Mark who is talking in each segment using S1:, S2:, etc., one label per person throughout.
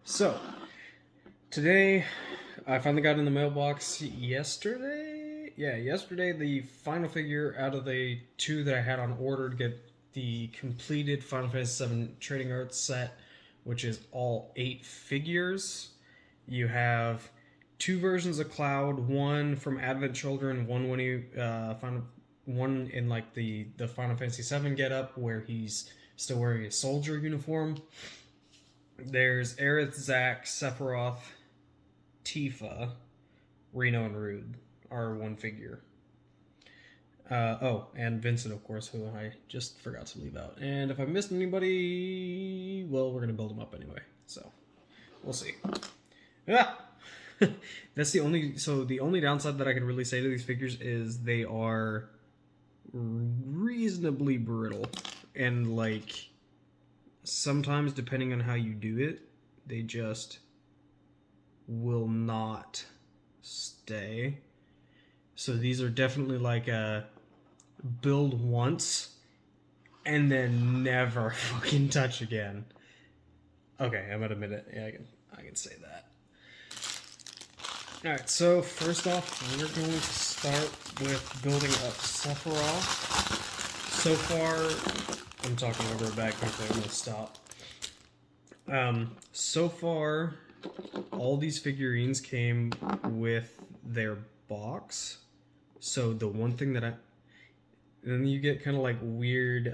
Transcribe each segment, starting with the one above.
S1: So, today I finally got in the mailbox yesterday. Yeah, yesterday the final figure out of the two that I had on order to get the completed Final Fantasy VII Trading Arts set, which is all 8 figures. You have two versions of Cloud, one from Advent Children, one when he one in like the Final Fantasy VII get up where he's still wearing a soldier uniform. There's Aerith, Zack, Sephiroth, Tifa, Reno, and Rude are one figure. And Vincent, of course, who I just forgot to leave out. And if I missed anybody, well, we're gonna build them up anyway. So we'll see. Ah! That's the only. So the only downside that I can really say to these figures is they are reasonably brittle, and like sometimes depending on how you do it, they just will not stay. So these are definitely like a build once and then never fucking touch again. Okay, I'm gonna admit it. Yeah, I can say that. Alright, so first off, we're going to start with building up Sephiroth. So far, I'm talking over a bag quickly, I'm gonna stop. So far, all these figurines came with their box. So the one thing that then you get kind of like weird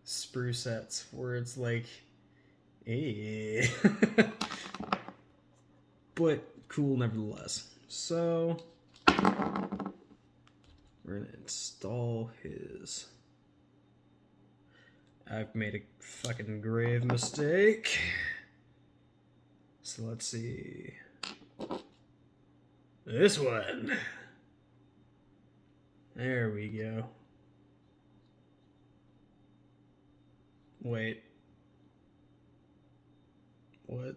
S1: sprue sets where it's like, eh. But cool nevertheless. So we're gonna install his. I've made a fucking grave mistake. So let's see. This one. There we go. Wait. What?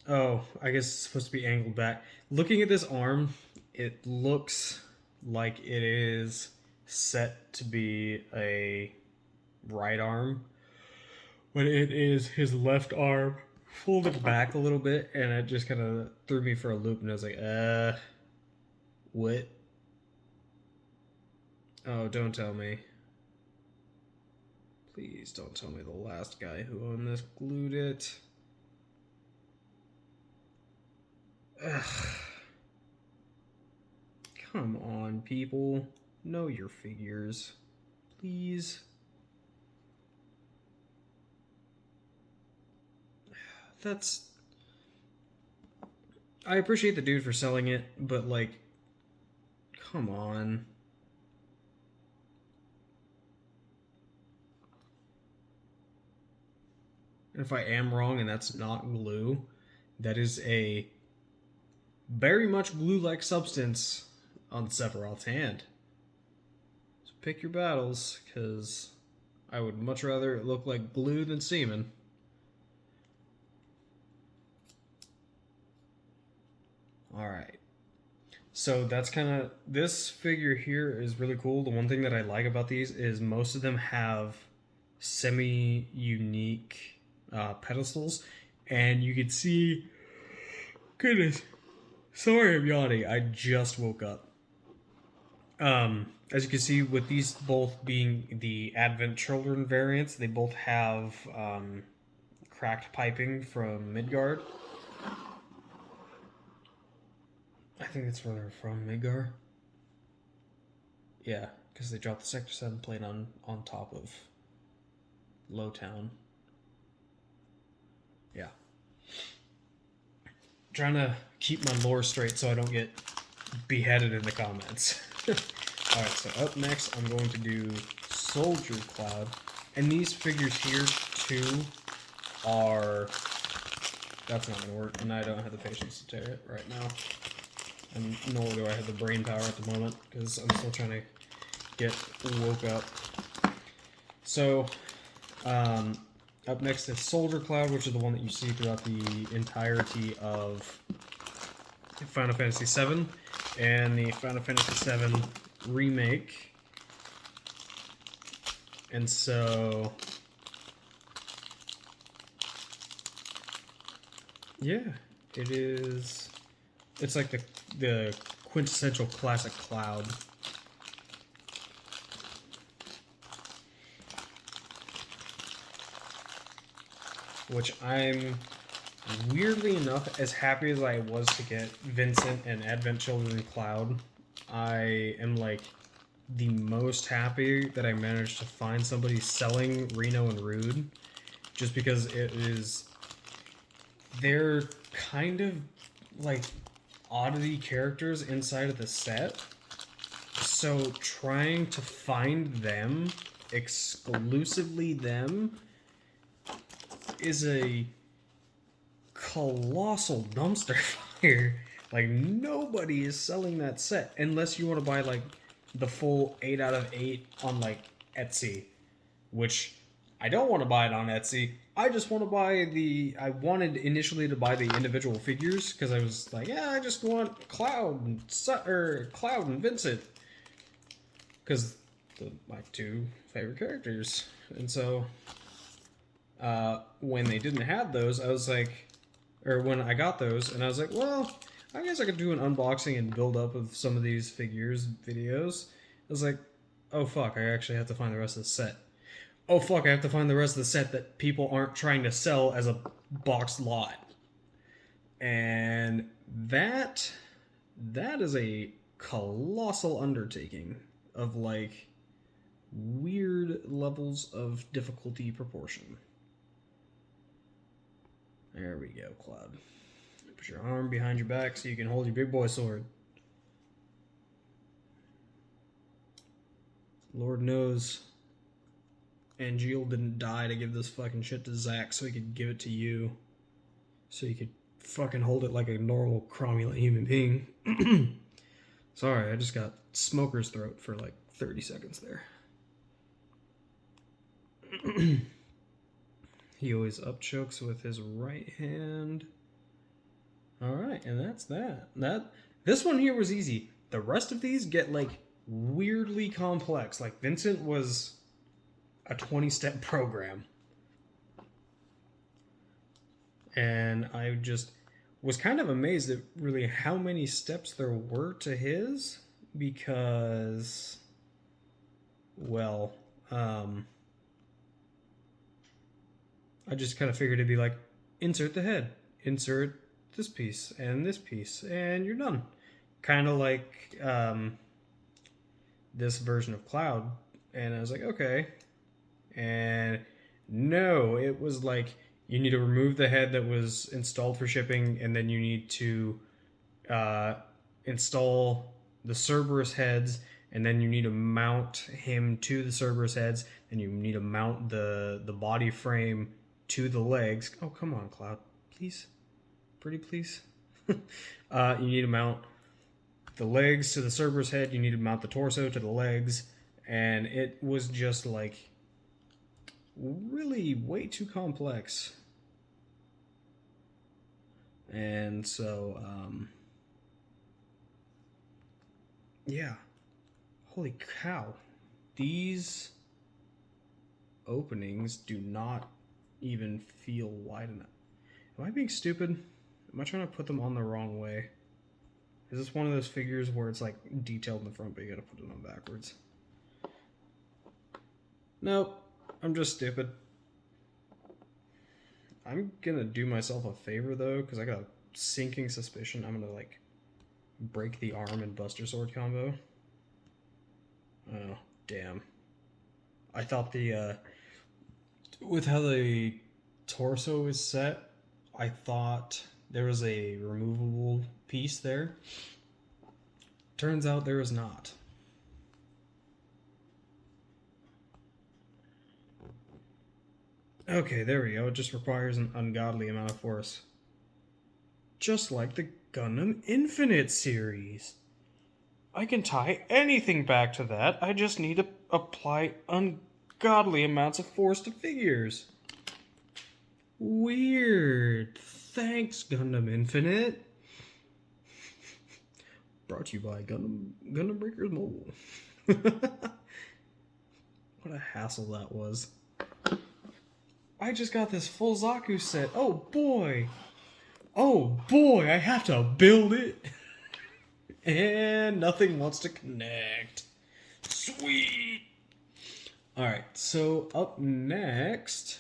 S1: Oh, I guess it's supposed to be angled back. Looking at this arm, it looks like it is set to be a right arm, but it is his left arm folded back a little bit, and it just kind of threw me for a loop, and I was like, what? Oh, don't tell me. Please don't tell me the last guy who owned this glued it. Ugh. Come on, people. Know your figures. Please. That's... I appreciate the dude for selling it, but like, come on. And if I am wrong and that's not glue, that is a very much glue-like substance on Sephiroth's hand. So pick your battles, because I would much rather it look like glue than semen. Alright. So that's kind of... This figure here is really cool. The one thing that I like about these is most of them have semi-unique pedestals. And you can see... Goodness. Sorry I'm yawning. I just woke up. As you can see, with these both being the Advent Children variants, they both have cracked piping from Midgard. I think that's where they're from, Midgard. Yeah, because they dropped the Sector 7 plane on top of Lowtown. Yeah. Trying to keep my lore straight so I don't get beheaded in the comments. Alright, so up next I'm going to do Soldier Cloud. And these figures here, too, are... That's not going to work, and I don't have the patience to tear it right now. And nor do I have the brain power at the moment, because I'm still trying to get woke up. So, up next is Soldier Cloud, which is the one that you see throughout the entirety of Final Fantasy VII, and the Final Fantasy VII Remake. And so Yeah, it is. It's like the quintessential classic Cloud. Which I'm, weirdly enough, as happy as I was to get Vincent and Advent Children Cloud, I am like the most happy that I managed to find somebody selling Reno and Rude, just because it is, they're kind of like oddity characters inside of the set. So trying to find them, exclusively them, is a colossal dumpster fire. Like, nobody is selling that set unless you want to buy like the full 8 out of 8 on like Etsy, which I don't want to buy it on Etsy. I just want to buy I wanted initially to buy the individual figures because I was like, yeah, I just want Cloud and Vincent because my two favorite characters. And so when they didn't have those, I was like, or when I got those, and I was like, well, I guess I could do an unboxing and build up of some of these figures videos. I was like, oh fuck, I actually have to find the rest of the set. Oh fuck, I have to find the rest of the set that people aren't trying to sell as a boxed lot. And that is a colossal undertaking of like weird levels of difficulty proportion. There we go, Cloud. Put your arm behind your back so you can hold your big boy sword. Lord knows Angeal didn't die to give this fucking shit to Zach so he could give it to you. So you could fucking hold it like a normal cromulent human being. Sorry, I just got smoker's throat for like 30 seconds there. He always upchokes with his right hand. Alright, and that's that. This one here was easy. The rest of these get like weirdly complex. Like Vincent was a 20-step program. And I just was kind of amazed at really how many steps there were to his, because, well, I just kind of figured it'd be like, insert the head, insert this piece, and you're done. Kind of like this version of Cloud. And I was like, okay. And no, it was like, you need to remove the head that was installed for shipping, and then you need to install the Cerberus heads, and then you need to mount him to the Cerberus heads, and you need to mount the body frame to the legs. Oh, come on, Cloud. Please. Pretty please. You need to mount the legs to the Cerberus head, you need to mount the torso to the legs, and it was just like really way too complex. And so, yeah. Holy cow. These openings do not even feel wide enough. Am I being stupid? Am I trying to put them on the wrong way? Is this one of those figures where it's like detailed in the front, but you gotta put it on backwards? Nope. I'm just stupid. I'm gonna do myself a favor though, because I got a sinking suspicion I'm gonna like break the arm and Buster Sword combo. Oh, damn. I thought with how the torso is set, I thought there was a removable piece there. Turns out there is not. Okay, there we go. It just requires an ungodly amount of force. Just like the Gundam Infinite series. I can tie anything back to that. I just need to apply ungodly amounts of force to figures. Weird. Thanks, Gundam Infinite. Brought to you by Gundam Breakers Mobile. What a hassle that was. I just got this full Zaku set. Oh boy. Oh boy, I have to build it. And nothing wants to connect. Sweet. Alright, so up next,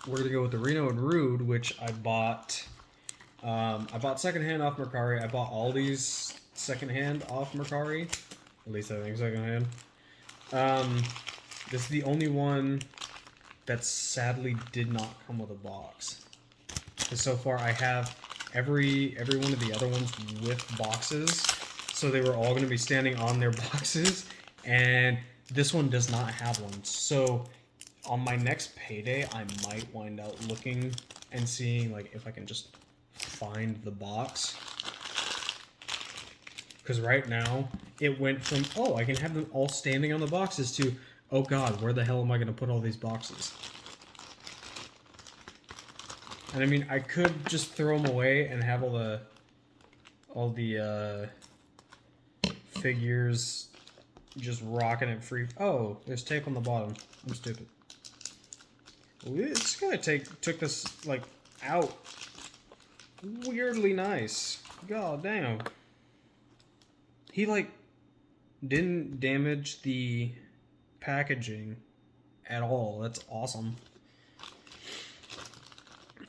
S1: we're going to go with the Reno and Rude, which I bought. I bought secondhand off Mercari. I bought all these secondhand off Mercari. At least I think secondhand. This is the only one that sadly did not come with a box. And so far I have every one of the other ones with boxes. So they were all going to be standing on their boxes. And this one does not have one. So on my next payday, I might wind up looking and seeing like if I can just find the box. Because right now, it went from, oh, I can have them all standing on the boxes to, oh god, where the hell am I going to put all these boxes? And I mean, I could just throw them away and have all the figures just rocking it free. Oh, there's tape on the bottom. I'm stupid. This guy took this, like, out. Weirdly nice. God damn. He, like, didn't damage the packaging at all. That's awesome.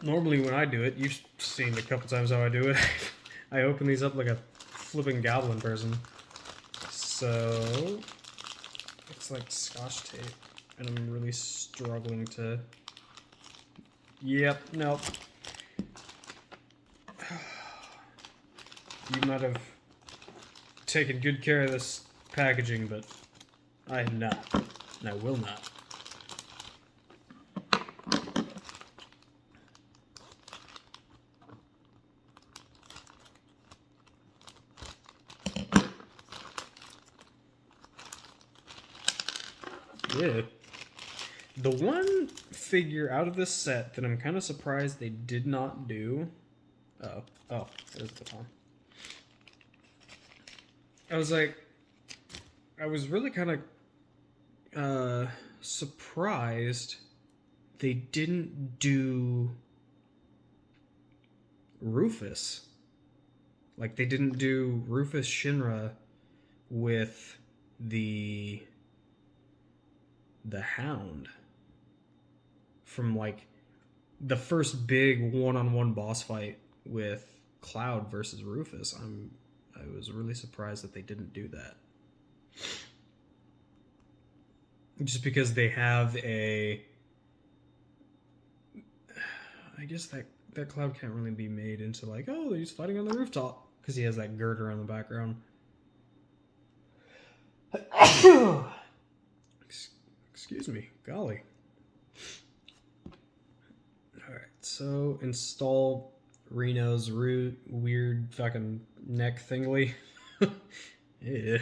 S1: Normally when I do it, you've seen a couple times how I do it. I open these up like a flipping goblin person. So, it's like Scotch tape. And I'm really struggling to... Yep, nope. You might have taken good care of this packaging, but I have not. And I will not. Yeah. The one figure out of this set that I'm kind of surprised they did not do... Oh, there's the baton. I was like... I was really kind of surprised they didn't do Rufus. Like, they didn't do Rufus Shinra with the Hound from like the first big one-on-one boss fight with Cloud versus Rufus. I was really surprised that they didn't do that. Just because they have I guess that Cloud can't really be made into like, oh, he's fighting on the rooftop because he has that girder on the background. Excuse me, golly. Alright, so install Reno's weird fucking neck thingly. Yeah.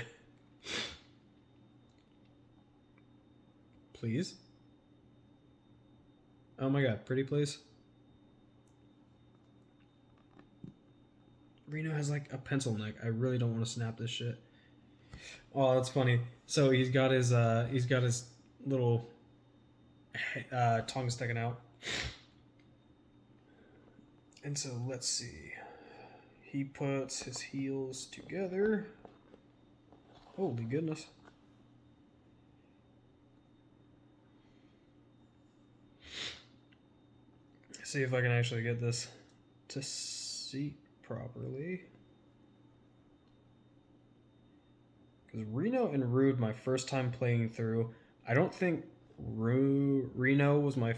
S1: Please? Oh my god, pretty please? Reno has like a pencil neck. I really don't want to snap this shit. Oh, that's funny. So he's got his little tongue sticking out. And so let's see. He puts his heels together. Holy goodness. See if I can actually get this to seat properly. Because Reno and Rude, my first time playing through, I don't think Reno was my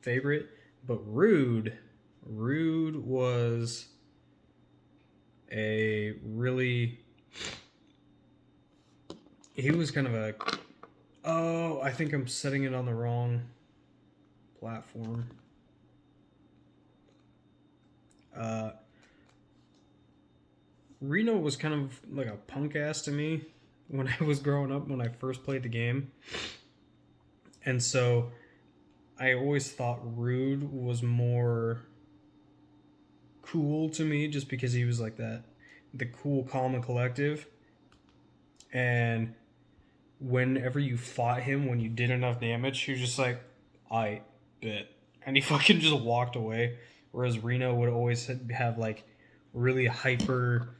S1: favorite, but Rude was a really... He was kind of a... Oh, I think I'm setting it on the wrong platform. Reno was kind of like a punk ass to me when I was growing up, when I first played the game. And so I always thought Rude was more cool to me just because he was like that, the cool, calm, and collective. And whenever you fought him, when you did enough damage, he was just like, I bet. And he fucking just walked away. Whereas Reno would always have like really hyper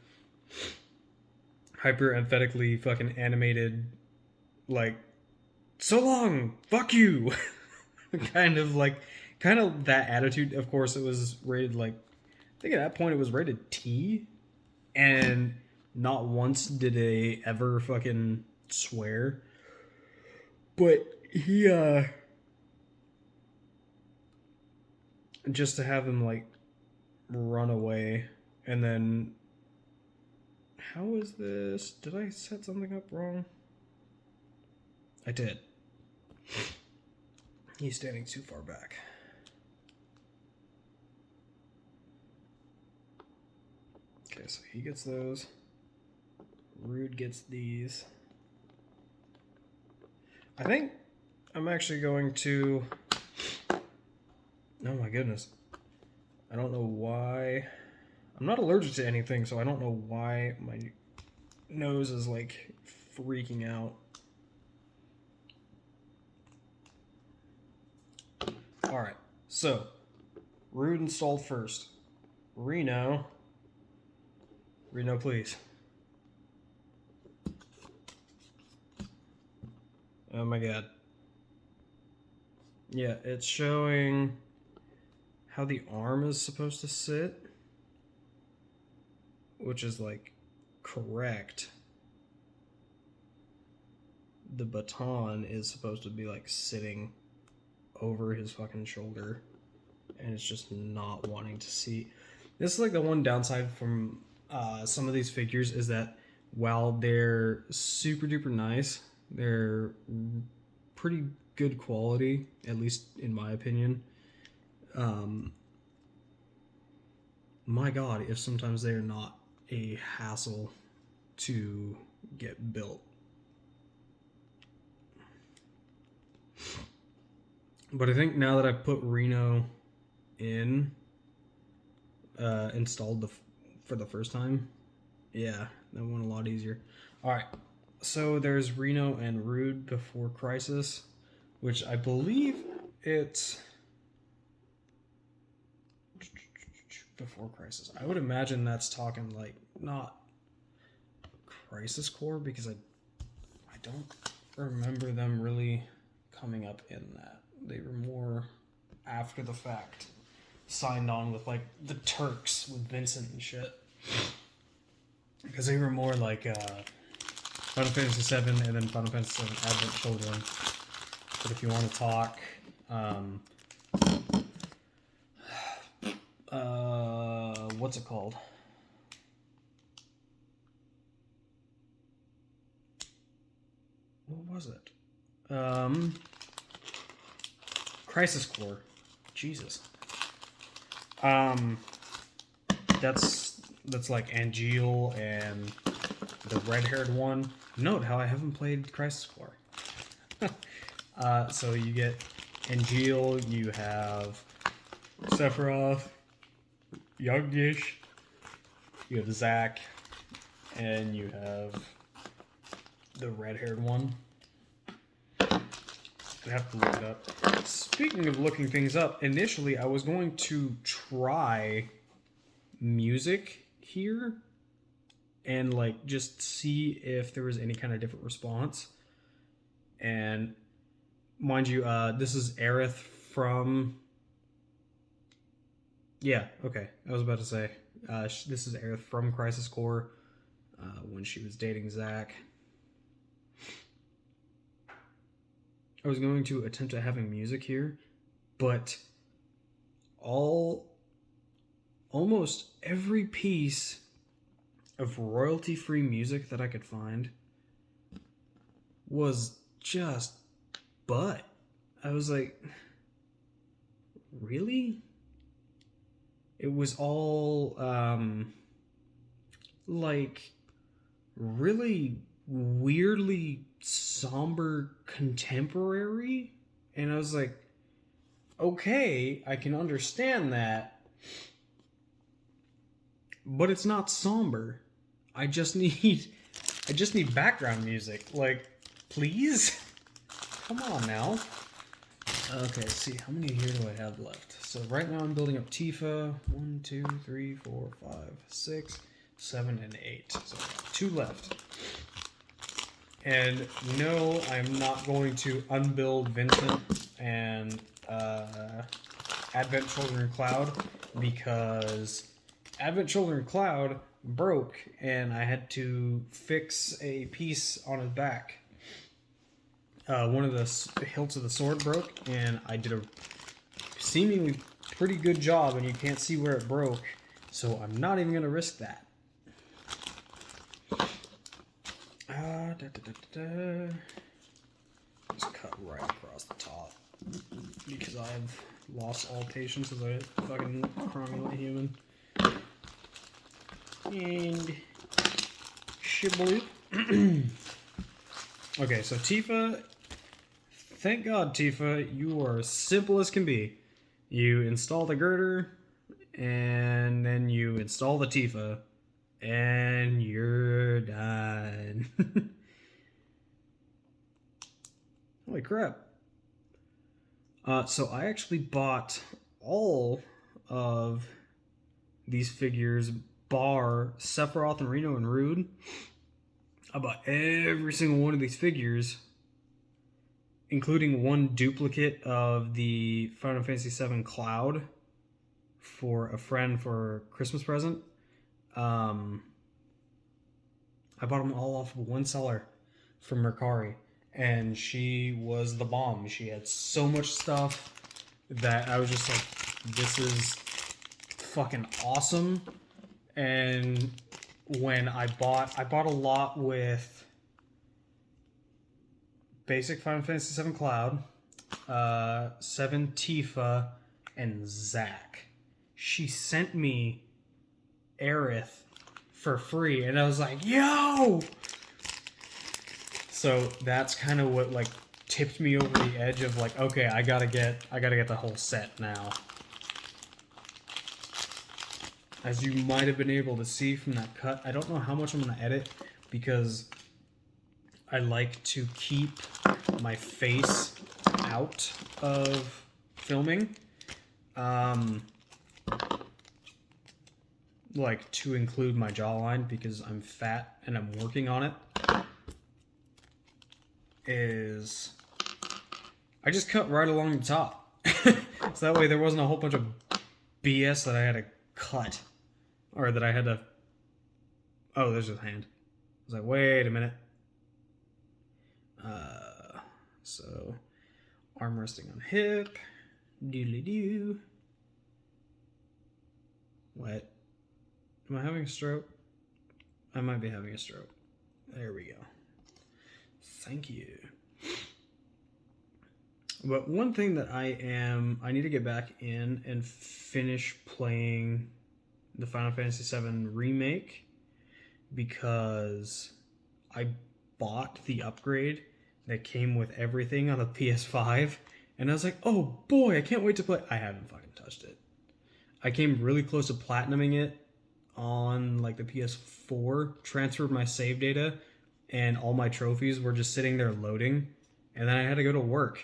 S1: emphatically fucking animated, like, so long, fuck you, kind of that attitude. Of course, it was rated like, I think at that point it was rated T, and not once did they ever fucking swear. But he just to have him like run away, and then how is this? Did I set something up wrong? I did. He's standing too far back. Okay, so he gets those. Rude gets these. I think I'm actually going to... Oh my goodness. I don't know why... I'm not allergic to anything, so I don't know why my nose is like freaking out. Alright, so Rude installed first. Reno, please. Oh my god. Yeah, it's showing how the arm is supposed to sit, which is like correct. The baton is supposed to be like sitting over his fucking shoulder, and it's just not wanting to see. This is like the one downside from some of these figures, is that while they're super duper nice, they're pretty good quality, at least in my opinion. My god, if sometimes they're not a hassle to get built. But I think now that I've put Reno in, installed for the first time, yeah, that went a lot easier. Alright, so there's Reno and Rude before Crisis, which I believe it's before Crisis. I would imagine that's talking like not Crisis Core, because I don't remember them really coming up in that. They were more after the fact, signed on with like the Turks with Vincent and shit, because they were more like Final Fantasy VII and then Final Fantasy VII Advent Children. But if you want to talk what's it called? What was it? Crisis Core. Jesus. That's like Angeal and the red-haired one. Note how I haven't played Crisis Core. So you get Angeal, you have Sephiroth, Yugdish, you have Zack, and you have the red-haired one. I have to look it up. Speaking of looking things up, initially I was going to try music here and like just see if there was any kind of different response. And mind you, this is Aerith from... Yeah, okay. I was about to say, this is Aerith from Crisis Core, when she was dating Zack. I was going to attempt at having music here, but almost every piece of royalty-free music that I could find was just butt. I was like, really? It was all like really weirdly somber contemporary, and I was like, okay, I can understand that, but it's not somber. I just need background music, like, please. Come on now. Okay, see, how many here do I have left? So right now I'm building up Tifa. 1, 2, 3, 4, 5, 6, 7, and 8. So I got 2 left. And no, I'm not going to unbuild Vincent and Advent Children Cloud, because Advent Children Cloud broke and I had to fix a piece on his back. One of the hilts of the sword broke, and I did a seemingly pretty good job, and you can't see where it broke, so I'm not even going to risk that. Just cut right across the top, because I've lost all patience with a fucking cromulent human. And shibboleth. Okay, so Tifa, thank God, Tifa, you are as simple as can be. You install the girder, and then you install the Tifa, and you're done. Holy crap. So I actually bought all of these figures, bar Sephiroth and Reno and Rude. I bought every single one of these figures, including one duplicate of the Final Fantasy VII Cloud for a friend for a Christmas present. I bought them all off of one seller from Mercari, and she was the bomb. She had so much stuff that I was just like, this is fucking awesome. And when I bought a lot with basic Final Fantasy VII Cloud, 7 Tifa, and Zack. She sent me Aerith for free, and I was like, yo! So that's kind of what like tipped me over the edge of like, okay, I gotta get the whole set now. As you might have been able to see from that cut, I don't know how much I'm gonna edit, because I like to keep my face out of filming. Like to include my jawline, because I'm fat and I'm working on it. I just cut right along the top. So that way there wasn't a whole bunch of BS that I had to cut. Or that I had to... Oh, there's his hand. I was like, wait a minute. So, arm resting on hip. Doodly-doo. What? Am I having a stroke? I might be having a stroke. There we go. Thank you. But one thing that I need to get back in and finish playing the Final Fantasy VII Remake, because I bought the upgrade that came with everything on the PS5, and I was like, oh boy, I can't wait to play. I haven't fucking touched it. I came really close to platinuming it on like the PS4, transferred my save data, and all my trophies were just sitting there loading, and then I had to go to work.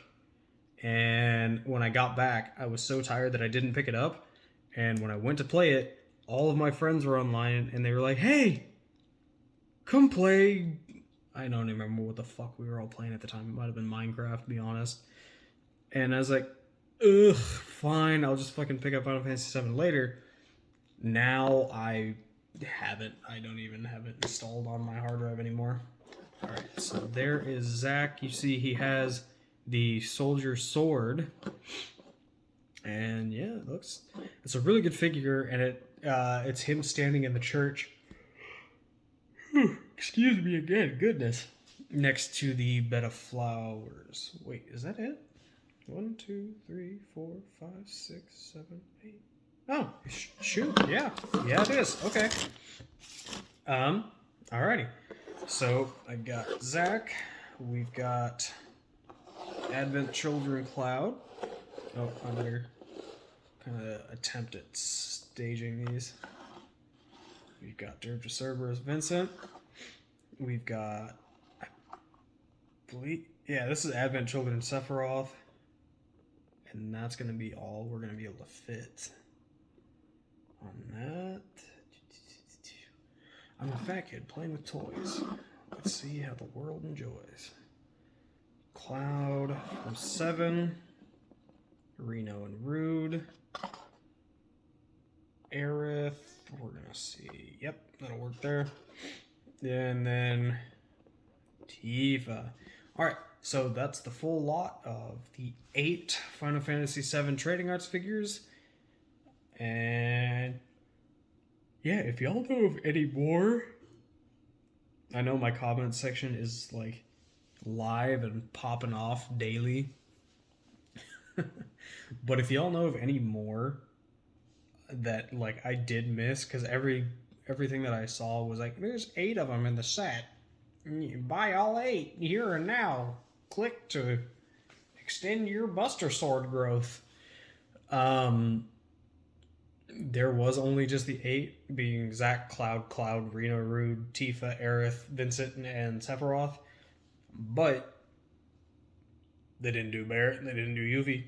S1: And when I got back, I was so tired that I didn't pick it up, and when I went to play it, all of my friends were online, and they were like, hey, come play. I don't even remember what the fuck we were all playing at the time. It might have been Minecraft, to be honest. And I was like, ugh, fine, I'll just fucking pick up Final Fantasy VII later. Now I don't even have it installed on my hard drive anymore. Alright, so there is Zack. You see he has the soldier sword. And yeah, it's a really good figure, and it's him standing in the church. Excuse me again, goodness. Next to the bed of flowers. Wait, is that it? 1, 2, 3, 4, 5, 6, 7, 8. Oh, shoot, yeah. Yeah, it is. Okay. Alrighty. So, I got Zack. We've got Advent Children Cloud. Oh, I better kind of attempt at staging these. We've got Dirge of Cerberus Vincent. We've got, I believe, yeah, this is Advent Children Sephiroth. And that's going to be all we're going to be able to fit on that. I'm a fat kid playing with toys. Let's see how the world enjoys. Cloud from 7. Reno and Rude. Aerith, we're going to see. Yep, that'll work there. And then Tifa. Alright, so that's the full lot of the 8 Final Fantasy VII Trading Arts figures. And yeah, if y'all know of any more, I know my comment section is like live and popping off daily. But if y'all know of any more that like I did miss, because everything that I saw was like, there's 8 of them in the set. You buy all 8 here and now. Click to extend your Buster Sword growth. There was only just the 8, being Zack, Cloud, Reno, Rude, Tifa, Aerith, Vincent, and Sephiroth. But they didn't do Barret, they didn't do Yuffie.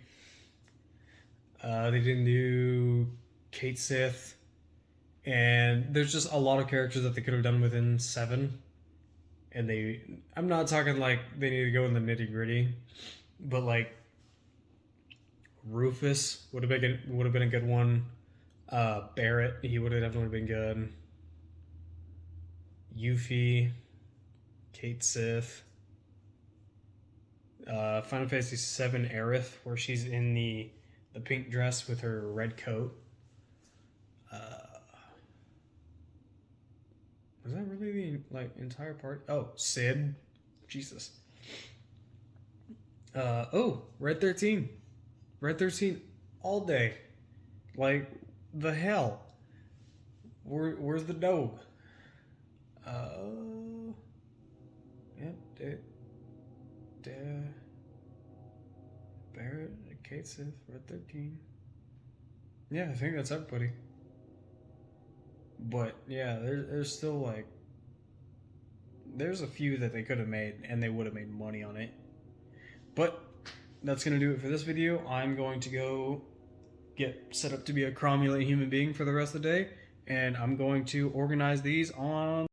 S1: They didn't do Kate Sith. And there's just a lot of characters that they could have done within 7. And I'm not talking like they need to go in the nitty gritty, but like Rufus would have been a good one. Barret, he would have definitely been good. Yuffie, Kate Sith, Final Fantasy VII Aerith, where she's in the pink dress with her red coat. Was that really the entire part? Oh, Sid, Jesus. Red 13, Red 13, all day. Like, the hell? Where's the dog? Yep, Barret, Kate Sith, Red 13. Yeah, I think that's everybody. But yeah, there's still like, there's a few that they could have made and they would have made money on it. But that's gonna do it for this video. I'm going to go get set up to be a cromulent human being for the rest of the day, and I'm going to organize these on